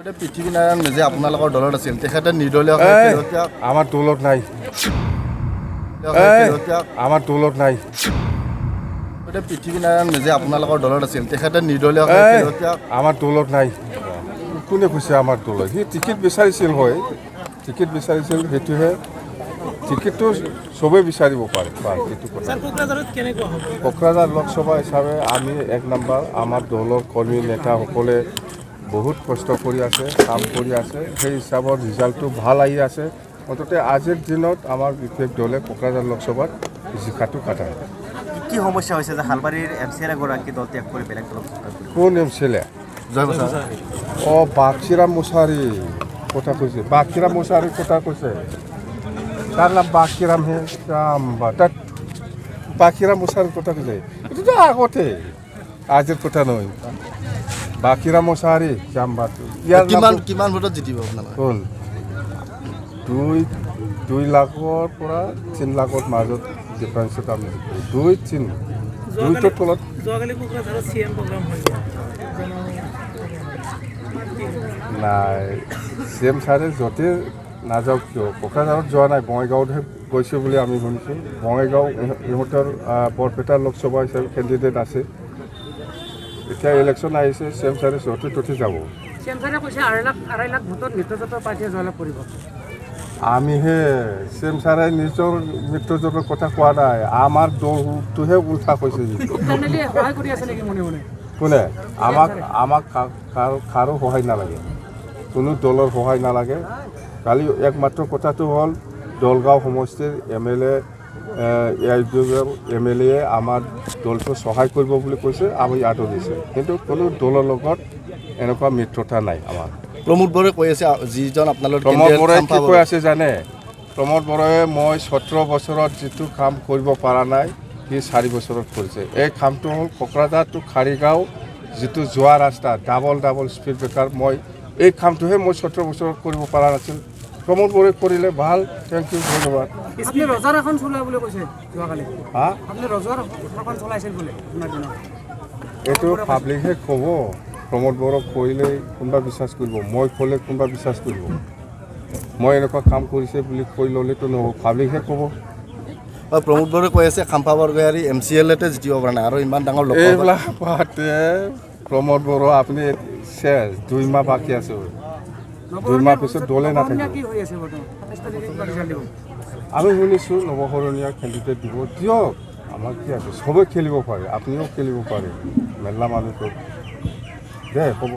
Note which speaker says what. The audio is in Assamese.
Speaker 1: পৃথ্বীনাৰায়ণ মেজে আপোনালোকৰ দলত আছিল তেখেতে নিৰ্দলীয়
Speaker 2: আমাৰ দলত নাই আমাৰ দলত নাই
Speaker 1: পৃথ্বীনাৰায়ণ মেজে আপোনালোকৰ দলত আছিল তেখেতে নিৰ্দলীয়
Speaker 2: আমাৰ দলত নাই কোনে কৈছে আমাৰ দলত সি টিকেট বিচাৰিছিল হয় টিকেট বিচাৰিছিল সেইটোহে টিকেটটো চবেই বিচাৰিব পাৰে সেইটো কথা কোকৰাঝাৰ লোকসভা হিচাপে আমি এক নম্বৰ আমাৰ দলৰ কৰ্মী নেতাসকলে বহুত কষ্ট কৰি আছে কাম কৰি আছে সেই হিচাপত ৰিজাল্টটো ভাল আহি আছে মুঠতে আজিৰ দিনত আমাৰ বিশেষ দলে কোকৰাঝাৰ লোকসভাত জিকাটো কাটা
Speaker 3: কি সমস্যা হৈছে যে হালবাৰীৰ এমচিএল এগৰাকী দল ত্যাগ কৰি বেলেগ দলত
Speaker 2: কোন এমচিএল বাগচিৰাম মুছাৰী কথা কৈছে বাগচিৰাম মুছাৰীৰ কথা কৈছে তাৰ নাম বাগচিৰাম হে তাত বাগচিৰাম মুছাৰীৰ কথা কৈছে এইটোতো আগতে আজিৰ কথা নহয় বাগচিৰাম মুছাৰী জামবাটো
Speaker 1: কিমান ভোটত জিতিব আপোনালোকে
Speaker 2: কোন 2 লাখৰ পৰা 3 লাখৰ মাজত ডিফাৰেন্সত আমি 2-3 দুইটোৰ তলত নাই চিএম ছাৰে য'তে নাযাওক কিয় কোকৰাঝাৰত যোৱা নাই বঙাইগাঁৱতহে গৈছে বুলি আমি শুনিছোঁ বঙাইগাঁও ইহঁতৰ বৰপেটা লোকসভা হিচাপে কেণ্ডিডেট আছে এতিয়া ইলেকশ্যন আহিছে চিএম ছাৰে য'তে ত'তে যাব আমিহে চিএম ছাৰে নিজৰ মিত্ৰজোঁটৰ কথা কোৱা নাই আমাৰ দলটোহে উল্টা কৈছে কোনে আমাক কাৰো সহায় নালাগে কোনো দলৰ সহায় নালাগে কালি একমাত্ৰ কথাটো হ'ল দলগাঁও সমষ্টিৰ এম.এল.এ আমাৰ দলটো সহায় কৰিব বুলি কৈছে আমি আদৰ দিছে কিন্তু কোনো দলৰ লগত এনেকুৱা মিত্ৰতা নাই আমাৰ
Speaker 1: প্ৰমোদ বড়োৱে কৈ আছে যিজন আপোনালোকৰ
Speaker 2: প্ৰমোদ বড়োৱে কি কৈ আছে জানে প্ৰমোদ বড়োৱে মই 17 বছৰত যিটো কাম কৰিব পৰা নাই সি 4 বছৰত কৰিছে এই কামটো হ'ল কোকৰাঝাৰ টু খাৰিগাঁও যিটো যোৱা ৰাস্তা ডাবল স্পীড ব্ৰেকাৰ মই এই কামটোহে মই 17 বছৰত কৰিব পৰা নাছিল প্ৰমোদ বড়োৱে কৰিলে ভাল থেংক ইউ ধন্যবাদ
Speaker 4: আপুনি ৰজাৰ এখন চলোৱা বুলি কৈছে যোৱাকালি আপুনি ৰজাৰ এখন চলাইছিল বোলে
Speaker 2: এইটো পাব্লিকহে ক'ব প্ৰমোদ বড়োক কৰিলে কোনোবা বিশ্বাস কৰিব মই ক'লে কোনোবা বিশ্বাস কৰিব মই এনেকুৱা কাম কৰিছে বুলি কৈ ল'লেতো নহ'ব পাব্লিকহে ক'ব
Speaker 1: প্ৰমোদ বড়োৱে কৈ আছে খাম্পা বৰগোহাঁই এমচিএলতে জিতিব পৰা নাই আৰু ইমান ডাঙৰ
Speaker 2: এইবিলাক পাতে প্ৰমোদ বড়ো আপুনি শেষ 2 মাহ বাকী আছে 2 মাহ পিছত দলে নাথাকিব আমি শুনিছোঁ নৱশৰণীয়া কেণ্ডিডেট দিব দিয়ক আমাক কি আছে চবেই খেলিব পাৰে আপুনিও খেলিব পাৰে মেলা মানুহটো দে